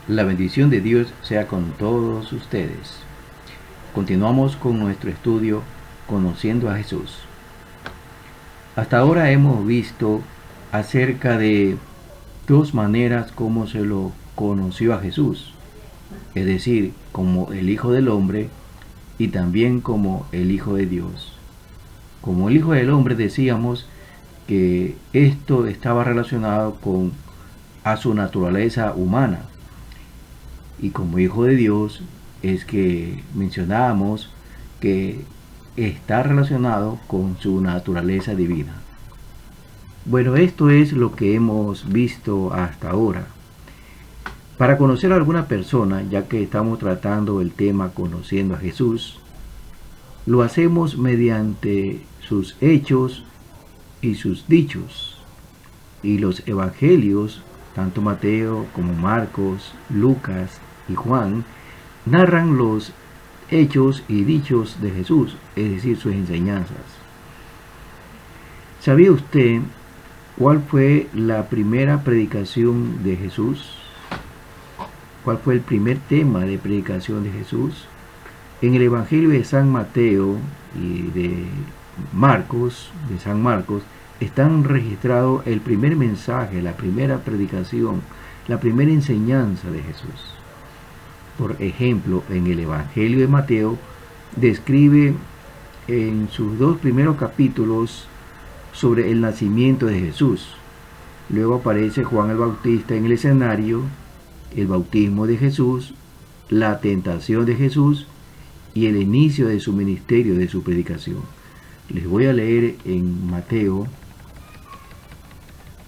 La bendición de Dios sea con todos ustedes. Continuamos con nuestro estudio Conociendo a Jesús. Hasta ahora hemos visto acerca de dos maneras como se lo conoció a Jesús, es decir, como el Hijo del Hombre y también como el Hijo de Dios. Como el Hijo del Hombre decíamos que esto estaba relacionado con a su naturaleza humana, y como Hijo de Dios es que mencionábamos que está relacionado con su naturaleza divina. Bueno, esto es lo que hemos visto hasta ahora. Para conocer a alguna persona, ya que estamos tratando el tema conociendo a Jesús, lo hacemos mediante sus hechos y sus dichos. Y los evangelios, tanto Mateo como Marcos, Lucas y Juan, narran los hechos y dichos de Jesús, es decir, sus enseñanzas. ¿Sabía usted cuál fue la primera predicación de Jesús? ¿Cuál fue el primer tema de predicación de Jesús? En el Evangelio de San Mateo y de San Marcos, están registrados el primer mensaje, la primera predicación, la primera enseñanza de Jesús. Por ejemplo, en el Evangelio de Mateo describe en sus dos primeros capítulos sobre el nacimiento de Jesús. Luego aparece Juan el Bautista en el escenario, el bautismo de Jesús, la tentación de Jesús y el inicio de su ministerio, de su predicación. Les voy a leer en Mateo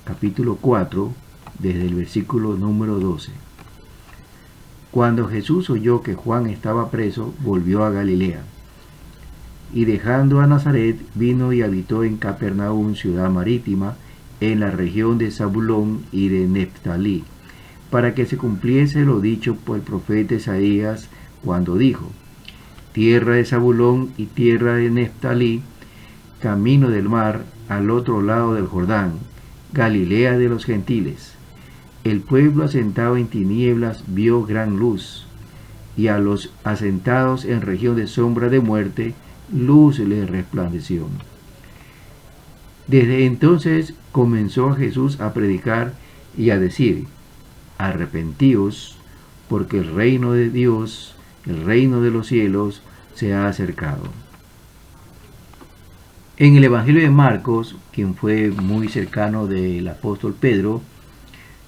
capítulo 4, desde el versículo número 12. Cuando Jesús oyó que Juan estaba preso, volvió a Galilea. Y dejando a Nazaret, vino y habitó en Capernaum, ciudad marítima, en la región de Zabulón y de Neftalí, para que se cumpliese lo dicho por el profeta Isaías, cuando dijo: tierra de Zabulón y tierra de Neftalí, camino del mar, al otro lado del Jordán, Galilea de los gentiles. El pueblo asentado en tinieblas vio gran luz, y a los asentados en región de sombra de muerte, luz les resplandeció. Desde entonces comenzó Jesús a predicar y a decir: arrepentíos, porque el reino de Dios, el reino de los cielos, se ha acercado. En el Evangelio de Marcos, quien fue muy cercano del apóstol Pedro,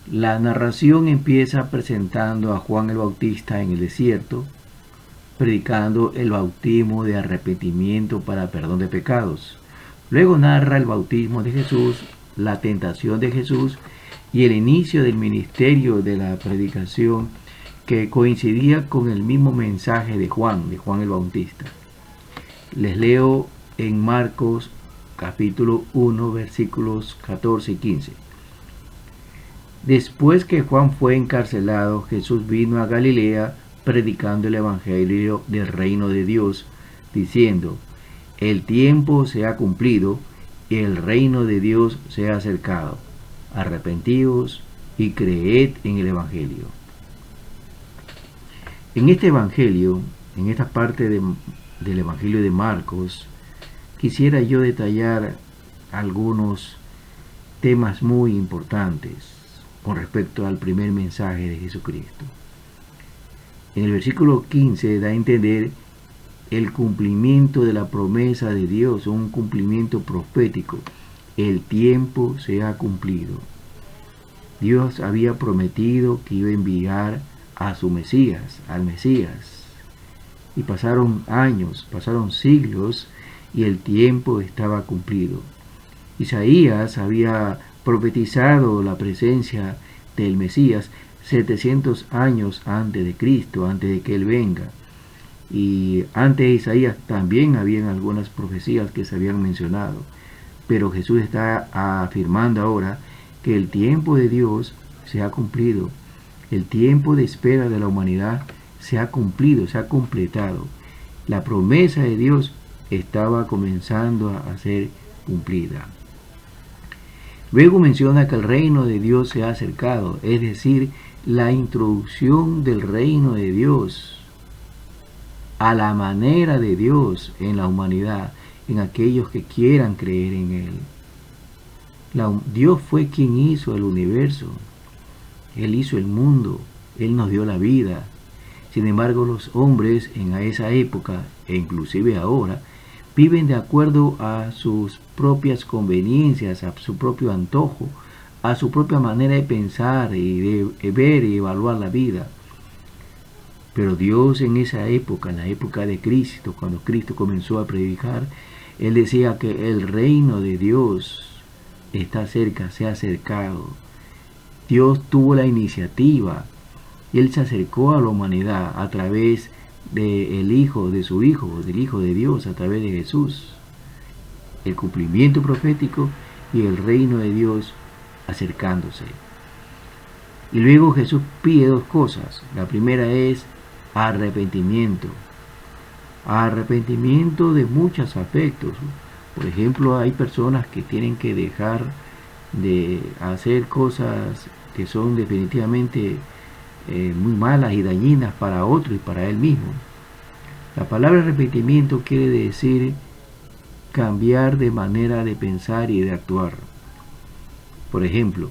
la narración empieza presentando a Juan el Bautista en el desierto, predicando el bautismo de arrepentimiento para perdón de pecados. Luego narra el bautismo de Jesús, la tentación de Jesús y el inicio del ministerio de la predicación, que coincidía con el mismo mensaje de Juan el Bautista. Les leo en Marcos capítulo 1, versículos 14 y 15. Después que Juan fue encarcelado, Jesús vino a Galilea predicando el evangelio del reino de Dios, diciendo: el tiempo se ha cumplido y el reino de Dios se ha acercado. Arrepentíos y creed en el evangelio. En este evangelio, en esta parte del evangelio de Marcos, quisiera yo detallar algunos temas muy importantes con respecto al primer mensaje de Jesucristo. En el versículo 15 da a entender el cumplimiento de la promesa de Dios, un cumplimiento profético. El tiempo se ha cumplido. Dios había prometido que iba a enviar a su Mesías, al Mesías. Y pasaron años, pasaron siglos, y el tiempo estaba cumplido. Isaías había profetizado la presencia del Mesías 700 años antes de Cristo, antes de que Él venga. Y antes de Isaías también habían algunas profecías que se habían mencionado. Pero Jesús está afirmando ahora que el tiempo de Dios se ha cumplido. El tiempo de espera de la humanidad se ha cumplido, se ha completado. La promesa de Dios estaba comenzando a ser cumplida. Luego menciona que el reino de Dios se ha acercado, es decir, la introducción del reino de Dios a la manera de Dios en la humanidad, en aquellos que quieran creer en Él. Dios fue quien hizo el universo, Él hizo el mundo, Él nos dio la vida. Sin embargo, los hombres en esa época, e inclusive ahora, viven de acuerdo a sus propias conveniencias, a su propio antojo, a su propia manera de pensar y de ver y evaluar la vida. Pero Dios en esa época, en la época de Cristo, cuando Cristo comenzó a predicar, Él decía que el reino de Dios está cerca, se ha acercado. Dios tuvo la iniciativa y Él se acercó a la humanidad a través del Hijo, de su Hijo, del Hijo de Dios, a través de Jesús. El cumplimiento profético y el reino de Dios acercándose. Y luego Jesús pide dos cosas. La primera es arrepentimiento. Arrepentimiento de muchos aspectos. Por ejemplo, hay personas que tienen que dejar de hacer cosas que son definitivamente muy malas y dañinas para otro y para él mismo. La palabra arrepentimiento quiere decir cambiar de manera de pensar y de actuar. Por ejemplo,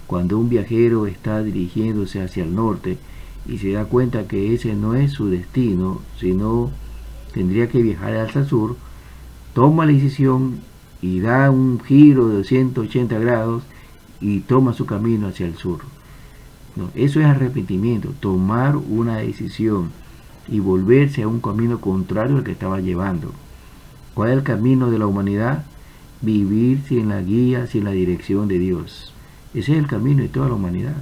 cuando un viajero está dirigiéndose hacia el norte y se da cuenta que ese no es su destino, sino tendría que viajar hacia el sur, toma la decisión y da un giro de 180 grados y toma su camino hacia el sur. No, eso es arrepentimiento, tomar una decisión y volverse a un camino contrario al que estaba llevando. ¿Cuál es el camino de la humanidad? Vivir sin la guía, sin la dirección de Dios. Ese es el camino de toda la humanidad.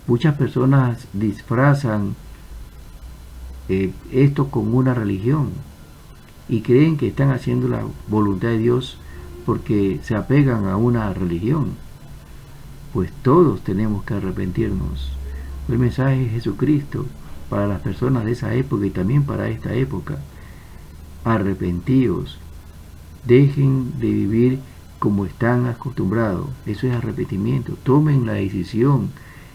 Muchas personas disfrazan esto con una religión y creen que están haciendo la voluntad de Dios porque se apegan a una religión. Pues todos tenemos que arrepentirnos. El mensaje de Jesucristo para las personas de esa época y también para esta época. Arrepentíos. Dejen de vivir como están acostumbrados. Eso es arrepentimiento. Tomen la decisión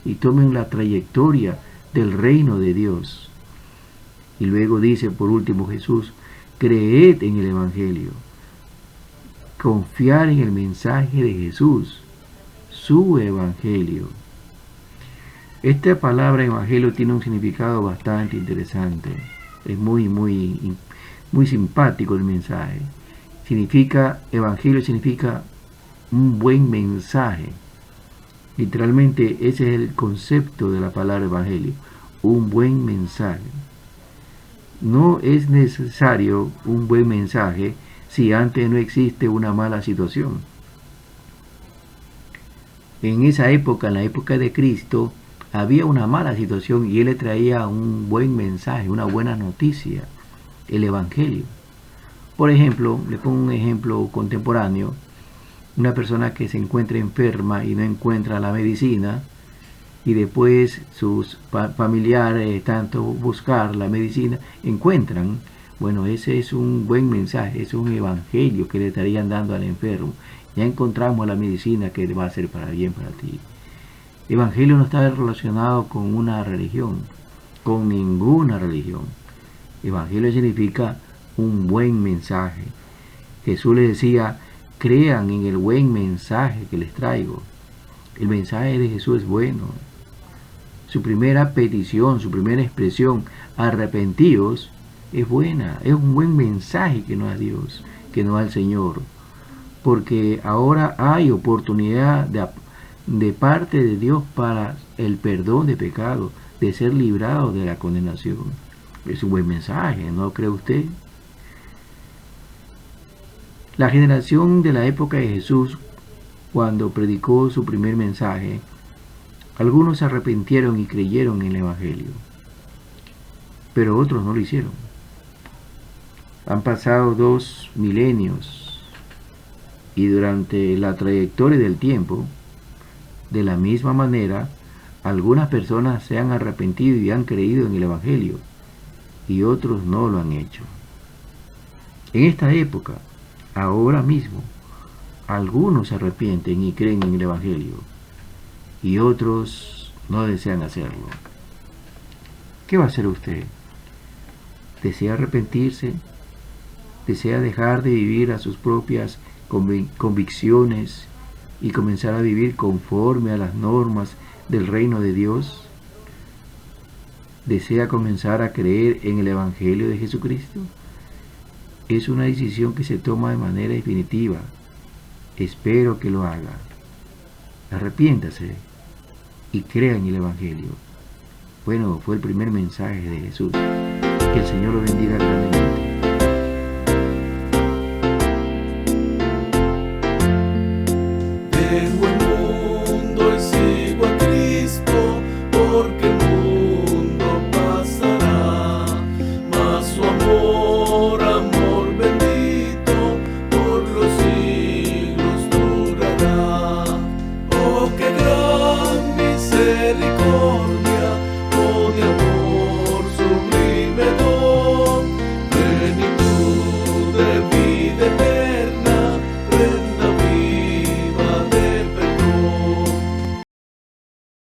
y tomen la trayectoria del reino de Dios. Y luego dice por último Jesús, creed en el Evangelio. Confiar en el mensaje de Jesús, su Evangelio. Esta palabra Evangelio tiene un significado bastante interesante. Es muy simpático el mensaje. Evangelio significa un buen mensaje. Literalmente ese es el concepto de la palabra Evangelio, un buen mensaje. No es necesario un buen mensaje si antes no existe una mala situación. En esa época, en la época de Cristo, había una mala situación y Él le traía un buen mensaje, una buena noticia, el Evangelio. Por ejemplo, le pongo un ejemplo contemporáneo, una persona que se encuentra enferma y no encuentra la medicina, y después sus familiares, tanto buscar la medicina, encuentran. Bueno, ese es un buen mensaje, es un evangelio que le estarían dando al enfermo. Ya encontramos la medicina que va a ser para bien para ti. Evangelio no está relacionado con una religión, con ninguna religión. Evangelio significa un buen mensaje. Jesús les decía, crean en el buen mensaje que les traigo. El mensaje de Jesús es bueno. Su primera petición, su primera expresión, arrepentíos, es buena. Es un buen mensaje que nos da Dios, que nos da el Señor. Porque ahora hay oportunidad de parte de Dios para el perdón de pecados, de ser librado de la condenación. Es un buen mensaje, ¿no cree usted? La generación de la época de Jesús, cuando predicó su primer mensaje, algunos se arrepintieron y creyeron en el Evangelio, pero otros no lo hicieron. Han pasado 2 milenios y durante la trayectoria del tiempo, de la misma manera, algunas personas se han arrepentido y han creído en el Evangelio y otros no lo han hecho. En esta época, ahora mismo, algunos se arrepienten y creen en el Evangelio y otros no desean hacerlo. ¿Qué va a hacer usted? ¿Desea arrepentirse? ¿Desea dejar de vivir a sus propias convicciones y comenzar a vivir conforme a las normas del reino de Dios? ¿Desea comenzar a creer en el Evangelio de Jesucristo? Es una decisión que se toma de manera definitiva. Espero que lo haga. Arrepiéntase y crea en el Evangelio. Bueno, fue el primer mensaje de Jesús. Que el Señor lo bendiga grandemente. Dejo el mundo y sigo a Cristo, porque el mundo